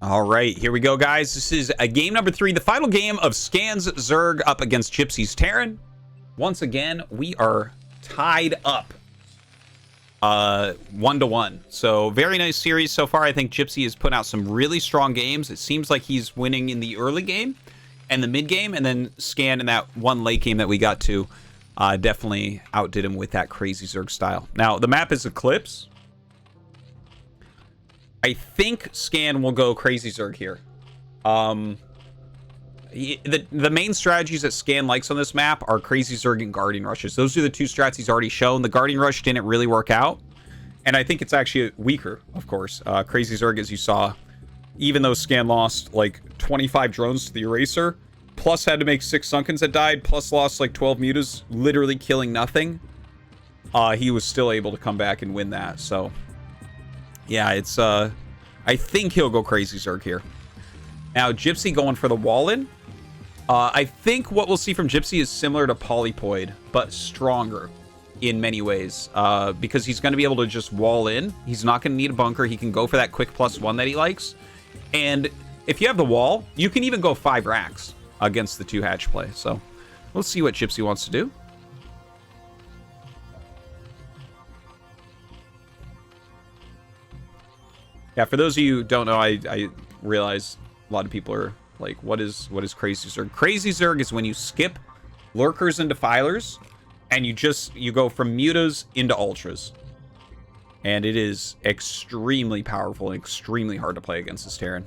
All right, here we go, guys. This is game number 3, the final game of Scan's Zerg up against Gypsy's Terran. Once again, we are tied up 1-1. So very nice series so far. I think Gypsy has put out some really strong games. It seems like he's winning in the early game and the mid game, and then Scan in that one late game that we got to definitely outdid him with that crazy Zerg style. Now, the map is Eclipse. I think Scan will go crazy Zerg here. The main strategies that Scan likes on this map are crazy Zerg and Guardian Rushes. Those are the two strats he's already shown. The Guardian Rush didn't really work out, and I think it's actually weaker, of course. Crazy Zerg, as you saw, even though Scan lost like 25 drones to the Eraser, plus had to make 6 Sunkens that died, plus lost like 12 mutas, literally killing nothing, he was still able to come back and win that. So yeah, it's I think he'll go crazy Zerg here. Now, Gypsy going for the wall-in. I think what we'll see from Gypsy is similar to Polypoid, but stronger in many ways, because he's going to be able to just wall in. He's not going to need a bunker. He can go for that quick +1 that he likes. And if you have the wall, you can even go 5 racks against the 2 hatch play. So we'll see what Gypsy wants to do. Yeah, for those of you who don't know, I realize a lot of people are like, what is crazy Zerg? Crazy Zerg is when you skip lurkers and defilers, and you go from mutas into ultras. And it is extremely powerful and extremely hard to play against this Terran.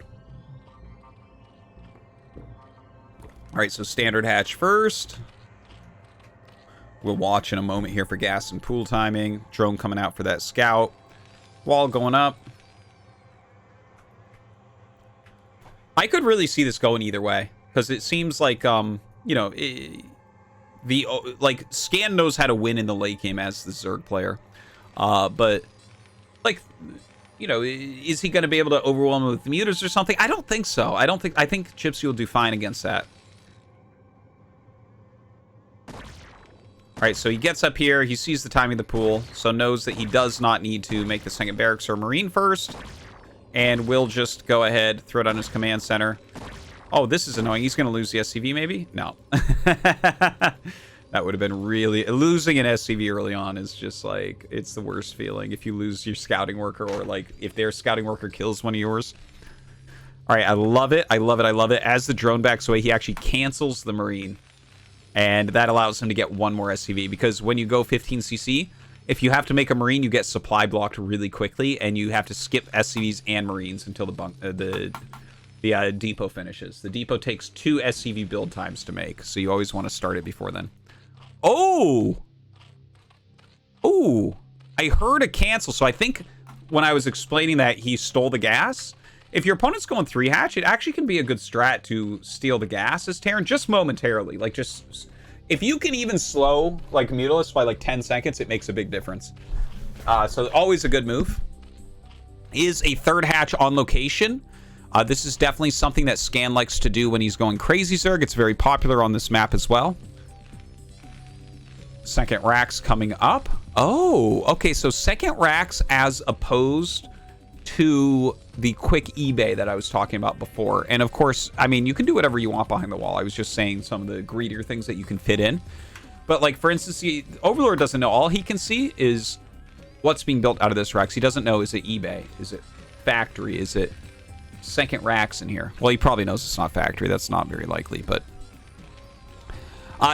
Alright, so standard hatch first. We'll watch in a moment here for gas and pool timing. Drone coming out for that scout. Wall going up. I could really see this going either way, because it seems like, you know, Scan knows how to win in the late game as the Zerg player. But, like, you know, is he going to be able to overwhelm him with the mutas or something? I don't think so. I think Gypsy will do fine against that. All right, so he gets up here. He sees the timing of the pool, so knows that he does not need to make the second barracks or marine first. And we'll just go ahead, throw it on his command center. Oh, this is annoying. He's going to lose the SCV, maybe? No. That would have been really... Losing an SCV early on is just like... It's the worst feeling if you lose your scouting worker, or like if their scouting worker kills one of yours. All right, I love it. I love it. I love it. As the drone backs away, he actually cancels the marine. And that allows him to get 1 more SCV. Because when you go 15cc... If you have to make a marine, you get supply blocked really quickly, and you have to skip SCVs and marines until the depot finishes. The depot takes 2 SCV build times to make, so you always want to start it before then. Oh! Oh! I heard a cancel, so I think when I was explaining that he stole the gas, if your opponent's going 3 hatch, it actually can be a good strat to steal the gas as Terran, just momentarily. Like, just... If you can even slow, like, Mutalist by, like, 10 seconds, it makes a big difference. So always a good move. Is a 3rd hatch on location. This is definitely something that Scan likes to do when he's going crazy Zerg. It's very popular on this map as well. 2nd racks coming up. Oh, okay, so 2nd racks as opposed to the quick eBay that I was talking about before. And of course, I mean, you can do whatever you want behind the wall. I was just saying some of the greedier things that you can fit in. But like, for instance, the Overlord doesn't know. All he can see is what's being built out of this racks. He doesn't know, is it eBay? Is it factory? Is it 2nd racks in here? Well, he probably knows it's not factory. That's not very likely, but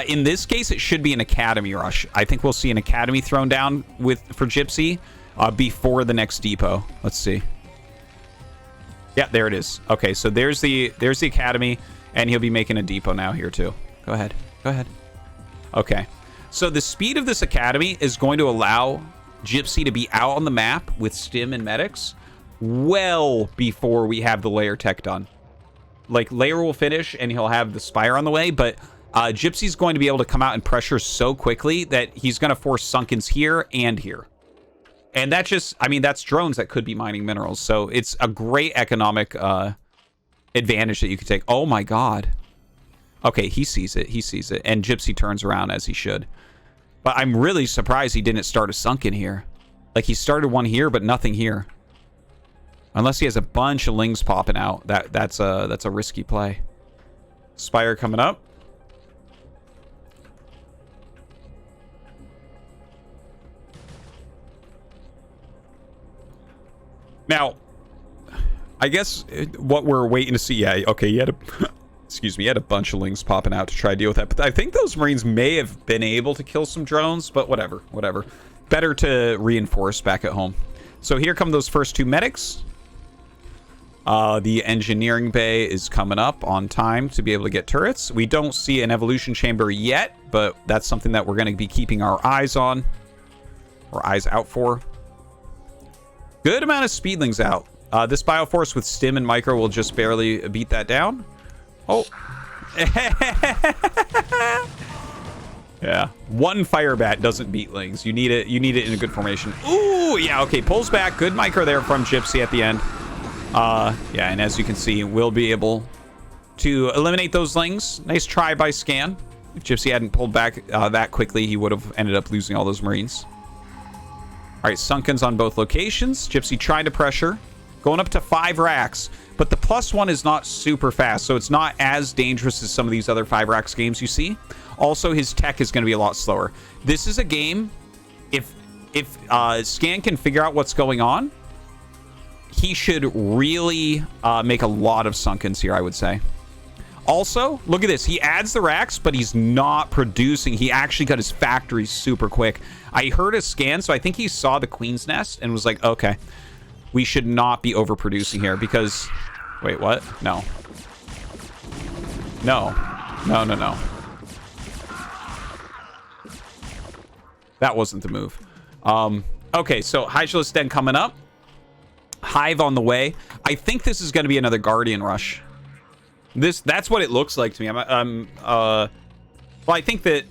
in this case, it should be an academy rush. I think we'll see an academy thrown down for Gypsy before the next depot. Let's see. Yeah, there it is. Okay, so there's the academy, and he'll be making a depot now here too. Go ahead. Go ahead. Okay. So the speed of this academy is going to allow Gypsy to be out on the map with stim and medics well before we have the layer tech done. Like, layer will finish and he'll have the spire on the way, but Gypsy's going to be able to come out and pressure so quickly that he's going to force Sunkens here and here. And that just, I mean, that's drones that could be mining minerals. So it's a great economic advantage that you could take. Oh my God. Okay, he sees it. He sees it. And Gypsy turns around as he should. But I'm really surprised he didn't start a Sunken here. Like, he started one here, but nothing here. Unless he has a bunch of lings popping out. That's a risky play. Spire coming up. Now, I guess what we're waiting to see... Yeah, okay, he had a... Excuse me, he had a bunch of lings popping out to try to deal with that. But I think those Marines may have been able to kill some drones, but whatever. Better to reinforce back at home. So here come those first 2 medics. The engineering bay is coming up on time to be able to get turrets. We don't see an evolution chamber yet, but that's something that we're going to be keeping our eyes on. Or eyes out for. Good amount of speedlings out. This Bioforce with Stim and Micro will just barely beat that down. Oh. Yeah. 1 fire bat doesn't beat lings. You need it in a good formation. Ooh, yeah, okay. Pulls back. Good micro there from Gypsy at the end. Yeah, and as you can see, we'll be able to eliminate those lings. Nice try by Scan. If Gypsy hadn't pulled back that quickly, he would have ended up losing all those Marines. All right, Sunkens on both locations. Gypsy trying to pressure. Going up to 5 racks. But the +1 is not super fast, so it's not as dangerous as some of these other 5 racks games you see. Also, his tech is going to be a lot slower. This is a game, if Scan can figure out what's going on, he should really make a lot of Sunkens here, I would say. Also, look at this. He adds the racks, but he's not producing. He actually got his factory super quick. I heard a Scan, so I think he saw the Queen's Nest and was like, okay, we should not be overproducing here because... Wait, what? No. No. That wasn't the move. Okay, so Hydralis Den coming up. Hive on the way. I think this is going to be another Guardian Rush. That's what it looks like to me. Well, I think that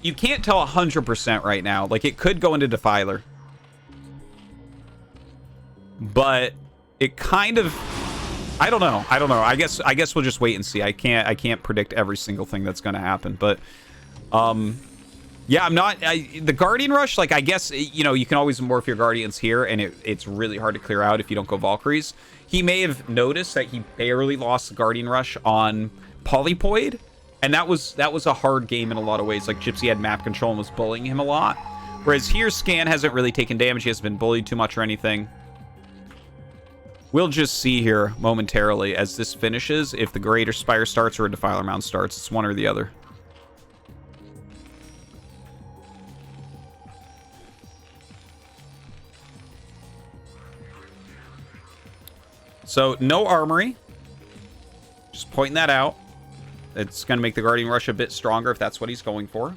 you can't tell 100% right now. Like, it could go into Defiler. But it kind of... I don't know. I guess we'll just wait and see. I can't predict every single thing that's going to happen. But, yeah, I'm not... the Guardian Rush, like, I guess, you know, you can always morph your Guardians here, and it's really hard to clear out if you don't go Valkyries. He may have noticed that he barely lost the Guardian Rush on Polypoid, and that was a hard game in a lot of ways. Like, Gypsy had map control and was bullying him a lot. Whereas here, Scan hasn't really taken damage. He hasn't been bullied too much or anything. We'll just see here momentarily as this finishes if the Greater Spire starts or a Defiler Mound starts. It's one or the other. So, no Armory. Just pointing that out. It's going to make the Guardian Rush a bit stronger if that's what he's going for.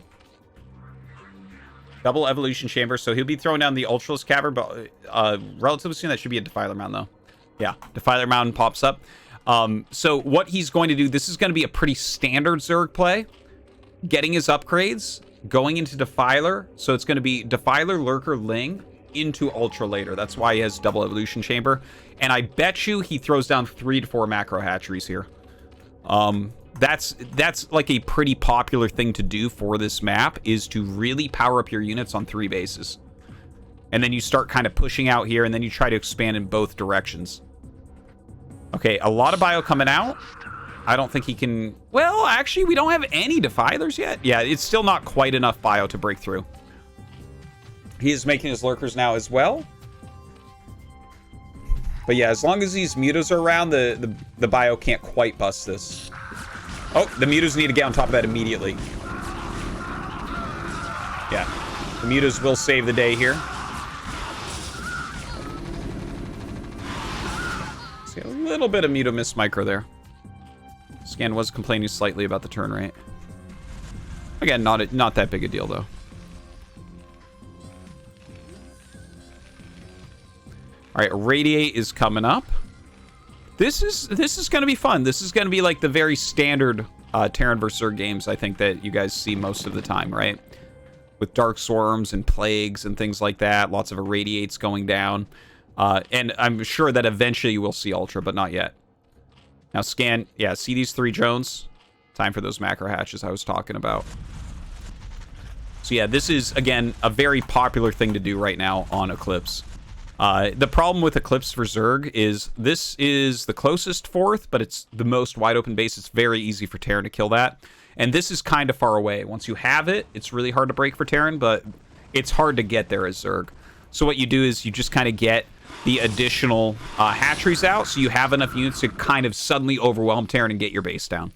Double Evolution Chamber. So, he'll be throwing down the Ultralisk Cavern, but relatively soon that should be a Defiler Mound, though. Yeah, Defiler Mound pops up. So what he's going to do, this is going to be a pretty standard Zerg play. Getting his upgrades, going into Defiler. So it's going to be Defiler, Lurker, Ling into Ultra later. That's why he has double Evolution Chamber. And I bet you he throws down 3 to 4 macro hatcheries here. That's like a pretty popular thing to do for this map, is to really power up your units on 3 bases. And then you start kind of pushing out here, and then you try to expand in both directions. Okay, a lot of bio coming out. I don't think he can... Well, actually, we don't have any Defilers yet. Yeah, it's still not quite enough bio to break through. He is making his Lurkers now as well. But yeah, as long as these Mutas are around, the bio can't quite bust this. Oh, the Mutas need to get on top of that immediately. Yeah, the Mutas will save the day here. A little bit of Muta miss micro there. Scan was complaining slightly about the turn rate. Again, not that big a deal though. All right, Radiate is coming up. This is going to be fun. This is going to be like the very standard Terran vs. Zerg games I think that you guys see most of the time, right? With Dark Swarms and Plagues and things like that. Lots of Irradiates going down. And I'm sure that eventually you will see Ultra, but not yet. Now Scan, yeah, see these 3 drones? Time for those macro hatches I was talking about. So yeah, this is, again, a very popular thing to do right now on Eclipse. The problem with Eclipse for Zerg is this is the closest fourth, but it's the most wide open base. It's very easy for Terran to kill that. And this is kind of far away. Once you have it, it's really hard to break for Terran, but it's hard to get there as Zerg. So what you do is you just kind of get the additional hatcheries out, so you have enough units to kind of suddenly overwhelm Terran and get your base down.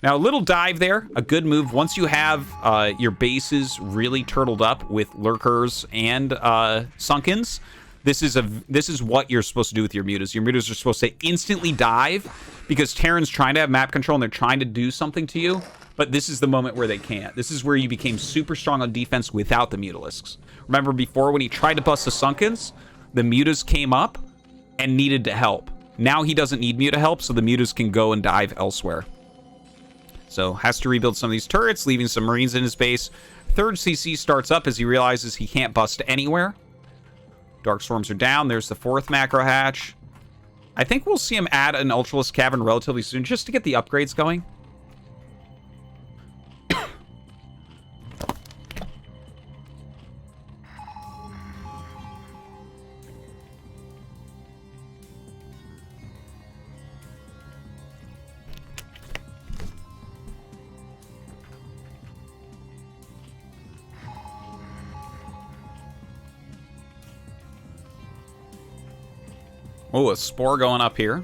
Now, a little dive there, a good move. Once you have your bases really turtled up with lurkers and sunkens, this is what you're supposed to do with your mutas. Your mutas are supposed to instantly dive because Terran's trying to have map control and they're trying to do something to you, but this is the moment where they can't. This is where you became super strong on defense without the mutalisks. Remember before when he tried to bust the sunkens, the mutas came up and needed to help. Now he doesn't need muta help, so the mutas can go and dive elsewhere. So has to rebuild some of these turrets, leaving some marines in his base. Third CC starts up as he realizes he can't bust anywhere. Dark Storms are down. There's the fourth macro hatch. I think we'll see him add an Ultralisk Cavern relatively soon just to get the upgrades going. Oh, a spore going up here.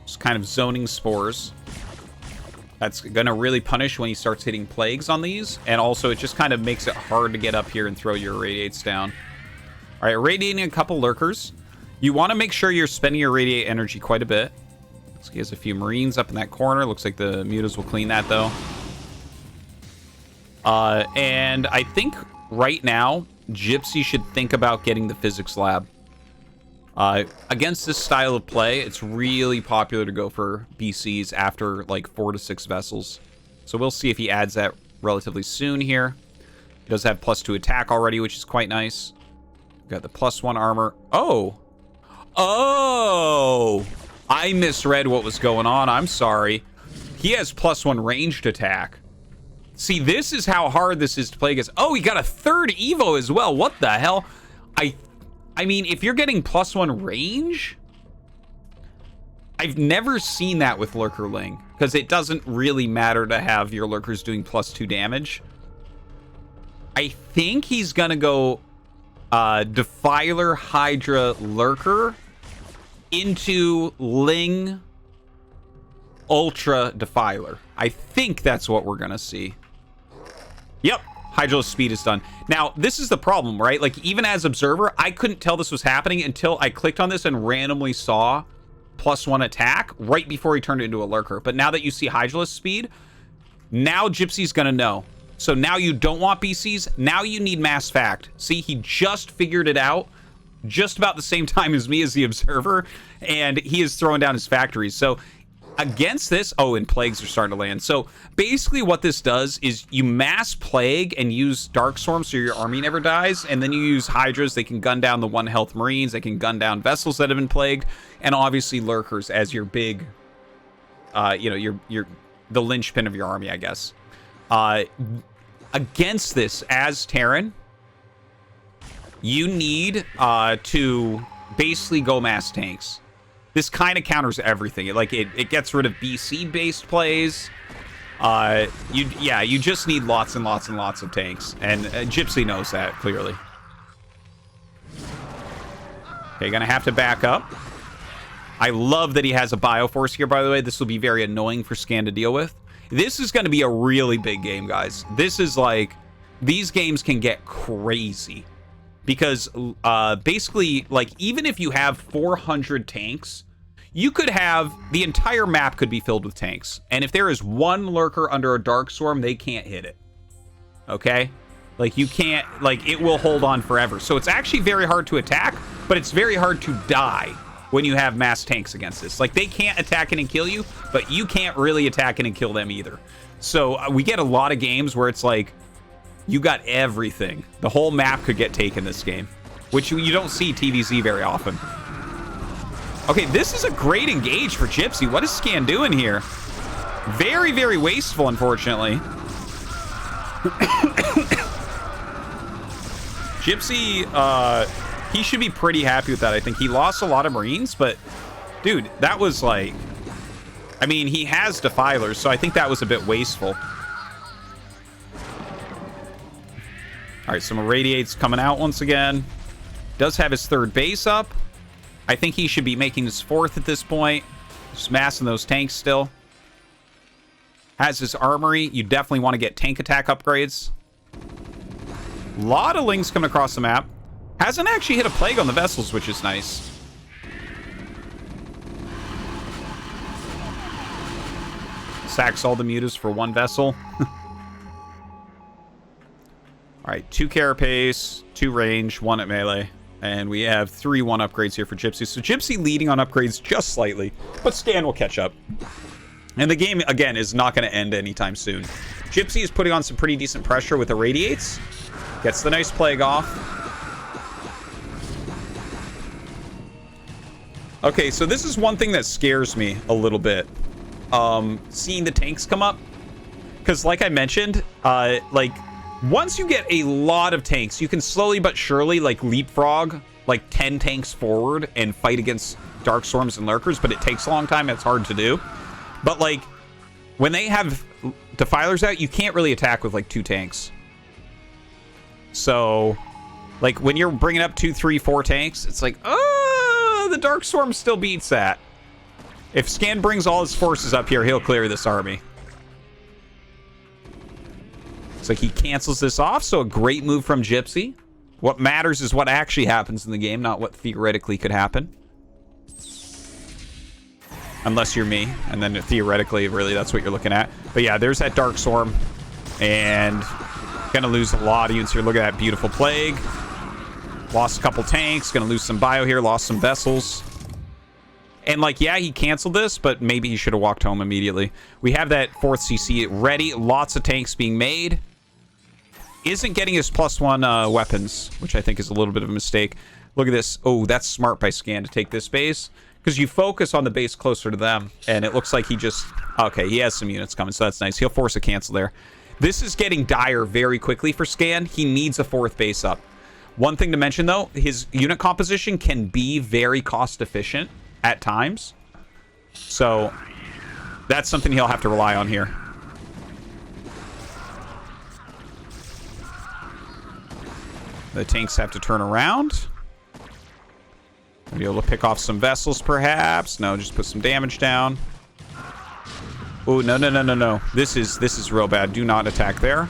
Just kind of zoning spores. That's going to really punish when he starts hitting plagues on these. And also, it just kind of makes it hard to get up here and throw your irradiates down. All right, irradiating a couple lurkers. You want to make sure you're spending your irradiate energy quite a bit. So he has a few marines up in that corner. Looks like the mutas will clean that, though. And I think right now, Gypsy should think about getting the physics lab. Against this style of play, it's really popular to go for BCs after like 4 to 6 vessels. So we'll see if he adds that relatively soon here. He does have +2 attack already, which is quite nice. Got the +1 armor. Oh! Oh! I misread what was going on. I'm sorry. He has +1 ranged attack. See, this is how hard this is to play against. Oh, he got a 3rd Evo as well. What the hell? I mean, if you're getting +1 range, I've never seen that with Lurkerling, because it doesn't really matter to have your Lurkers doing +2 damage. I think he's going to go Defiler, Hydra, Lurker into Ling, Ultra, Defiler. I think that's what we're going to see. Yep. Hydra's speed is done. Now, this is the problem, right? Like, even as observer, I couldn't tell this was happening until I clicked on this and randomly saw +1 attack right before he turned it into a lurker. But now that you see Hydra's speed, now Gypsy's gonna know. So now you don't want BCs. Now you need mass fact. See, he just figured it out just about the same time as me as the observer, and he is throwing down his factories. So against this, oh, and plagues are starting to land. So basically what this does is you mass plague and use Dark Storm so your army never dies, and then you use Hydras. They can gun down the 1 health Marines, they can gun down vessels that have been plagued, and obviously Lurkers as your big, you know, your the linchpin of your army, I guess. Against this, as Terran, you need to basically go mass tanks. This kind of counters everything. It gets rid of BC-based plays. You just need lots and lots and lots of tanks, and Gypsy knows that clearly. Okay, gonna have to back up. I love that he has a Bioforce here, by the way. This will be very annoying for Scan to deal with. This is going to be a really big game, guys. This is like, these games can get crazy. Because basically, like, even if you have 400 tanks, you could have, the entire map could be filled with tanks. And if there is one lurker under a Dark Storm, they can't hit it. Okay? Like, you can't, like, it will hold on forever. So it's actually very hard to attack, but it's very hard to die when you have mass tanks against this. Like, they can't attack in and kill you, but you can't really attack in and kill them either. So we get a lot of games where it's like, you got everything. The whole map could get taken this game, which you don't see TVZ very often. Okay, this is a great engage for Gypsy. What is Scan doing here? Very, very wasteful, unfortunately. Gypsy, he should be pretty happy with that. I think he lost a lot of Marines, but dude, that was like, I mean, he has Defilers, so I think that was a bit wasteful. All right, some Irradiates coming out once again. Does have his 3rd base up. I think he should be making his 4th at this point. Just massing those tanks still. Has his armory. You definitely want to get tank attack upgrades. A lot of links coming across the map. Hasn't actually hit a plague on the vessels, which is nice. Sacks all the mutas for 1 vessel. Alright, 2 carapace, 2 range, 1 at melee. And we have 3-1 upgrades here for Gypsy. So Gypsy leading on upgrades just slightly, but Scan will catch up. And the game, again, is not going to end anytime soon. Gypsy is putting on some pretty decent pressure with the Radiates. Gets the nice plague off. Okay, so this is one thing that scares me a little bit. Seeing the tanks come up. Because like I mentioned, like, once you get a lot of tanks, you can slowly but surely, like, leapfrog, like, 10 tanks forward and fight against Dark Storms and Lurkers, but it takes a long time. It's hard to do. But, like, when they have Defilers out, you can't really attack with, like, 2 tanks. So, like, when you're bringing up 2, 3, 4 tanks, it's like, the Dark Storm still beats that. If Scan brings all his forces up here, he'll clear this army. It's like he cancels this off, so a great move from Gypsy. What matters is what actually happens in the game, not what theoretically could happen. Unless you're me, and then theoretically, really, that's what you're looking at. But yeah, there's that Dark Storm. And gonna lose a lot of units here. Look at that beautiful plague. Lost a couple tanks. Gonna lose some bio here. Lost some vessels. And, like, yeah, he canceled this, but maybe he should have walked home immediately. We have that 4th CC ready. Lots of tanks being made. Isn't getting his +1 weapons, which I think is a little bit of a mistake. Look at this. Oh, that's smart by Scan to take this base. Because you focus on the base closer to them, and it looks like he just... Okay, he has some units coming, so that's nice. He'll force a cancel there. This is getting dire very quickly for Scan. He needs a 4th base up. One thing to mention, though, his unit composition can be very cost-efficient at times. So, that's something he'll have to rely on here. The tanks have to turn around. Be able to pick off some vessels, perhaps. No, just put some damage down. Oh, no, no, no, no, no. This is real bad. Do not attack there.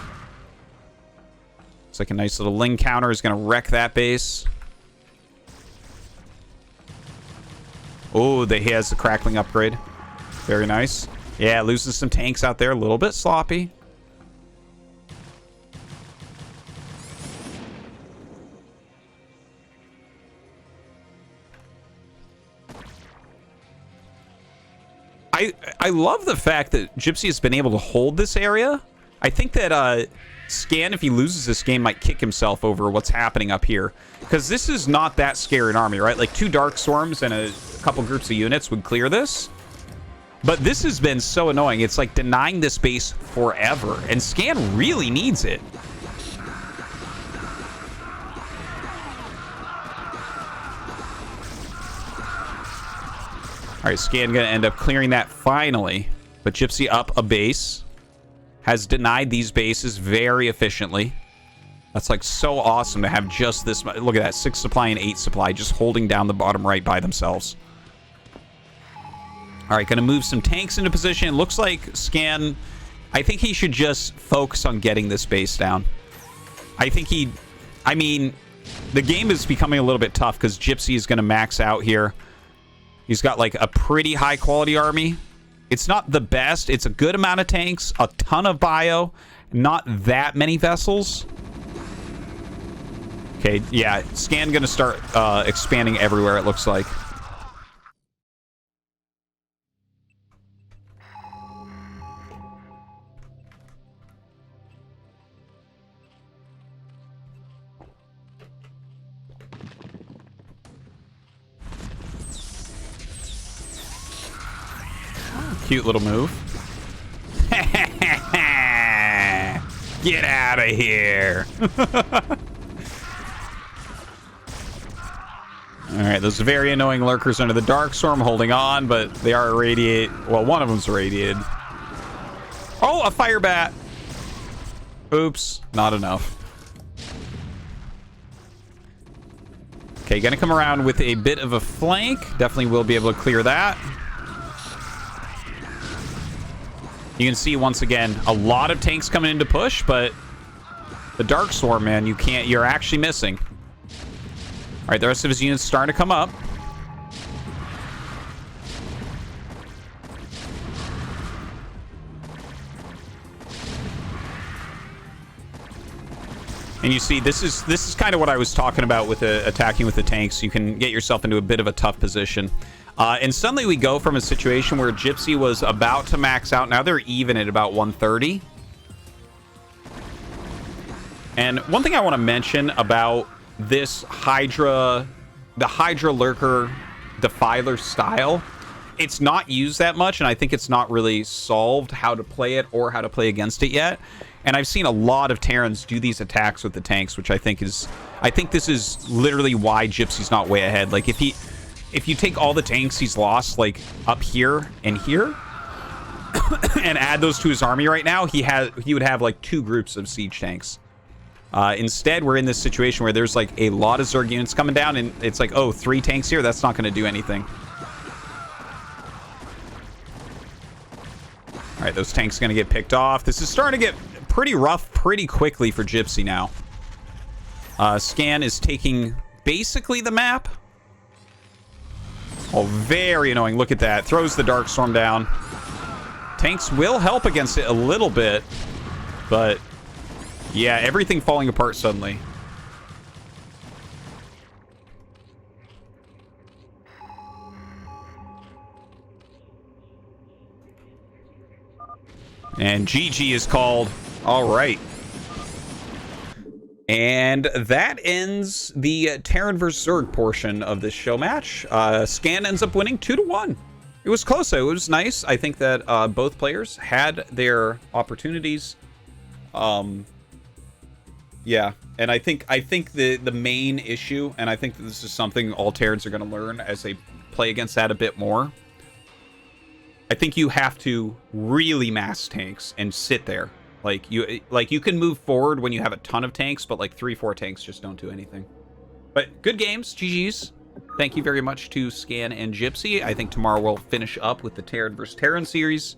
It's like a nice little Ling counter is going to wreck that base. Oh, he has the crackling upgrade. Very nice. Yeah, loses some tanks out there. A little bit sloppy. I love the fact that Gypsy has been able to hold this area. I think that Scan, if he loses this game, might kick himself over what's happening up here. Because this is not that scary an army, right? Like 2 Dark Storms and a couple groups of units would clear this. But this has been so annoying. It's like denying this base forever. And Scan really needs it. All right, Scan going to end up clearing that finally. But Gypsy up a base. Has denied these bases very efficiently. That's like so awesome to have just this. Look at that, 6 supply and 8 supply just holding down the bottom right by themselves. All right, going to move some tanks into position. Looks like Scan, I think he should just focus on getting this base down. I mean, the game is becoming a little bit tough because Gypsy is going to max out here. He's got like a pretty high quality army. It's not the best. It's a good amount of tanks, a ton of bio, not that many vessels. Okay, yeah, Scan gonna start expanding everywhere, it looks like. Cute little move. Get out of here. right, those very annoying lurkers under the Dark Storm holding on, but they are irradiate. Well, one of them's irradiated. Oh, a fire bat. Oops, not enough. Okay, gonna come around with a bit of a flank. Definitely will be able to clear that. You can see, once again, a lot of tanks coming in to push, but the Dark Storm, man, you're actually missing. All right, the rest of his units starting to come up. And you see, this is kind of what I was talking about with attacking with the tanks. You can get yourself into a bit of a tough position. And suddenly we go from a situation where Gypsy was about to max out. Now they're even at about 130. And one thing I want to mention about this Hydra, the Hydra Lurker Defiler style, it's not used that much, and I think it's not really solved how to play it or how to play against it yet. And I've seen a lot of Terrans do these attacks with the tanks, which I think this is literally why Gypsy's not way ahead. Like, if you take all the tanks he's lost, like, up here and here, and add those to his army right now, he would have, like, 2 groups of siege tanks. Instead, we're in this situation where there's, like, a lot of Zerg units coming down, and it's like, oh, 3 tanks here? That's not going to do anything. All right, those tanks are going to get picked off. This is starting to get pretty rough pretty quickly for Gypsy now. Scan is taking basically the map. Oh, very annoying. Look at that. Throws the Dark Storm down. Tanks will help against it a little bit, but yeah, everything falling apart suddenly. And GG is called. All right. And that ends the Terran vs. Zerg portion of this show match. Scan ends up winning 2-1. It was close, though. It was nice. I think that both players had their opportunities. Yeah, and I think the main issue, and I think that this is something all Terrans are going to learn as they play against that a bit more. I think you have to really mass tanks and sit there. Like you can move forward when you have a ton of tanks, but like 3-4 tanks just don't do anything. But good games, GG's. Thank you very much to Scan and Gypsy. I think tomorrow we'll finish up with the Terran vs. Terran series.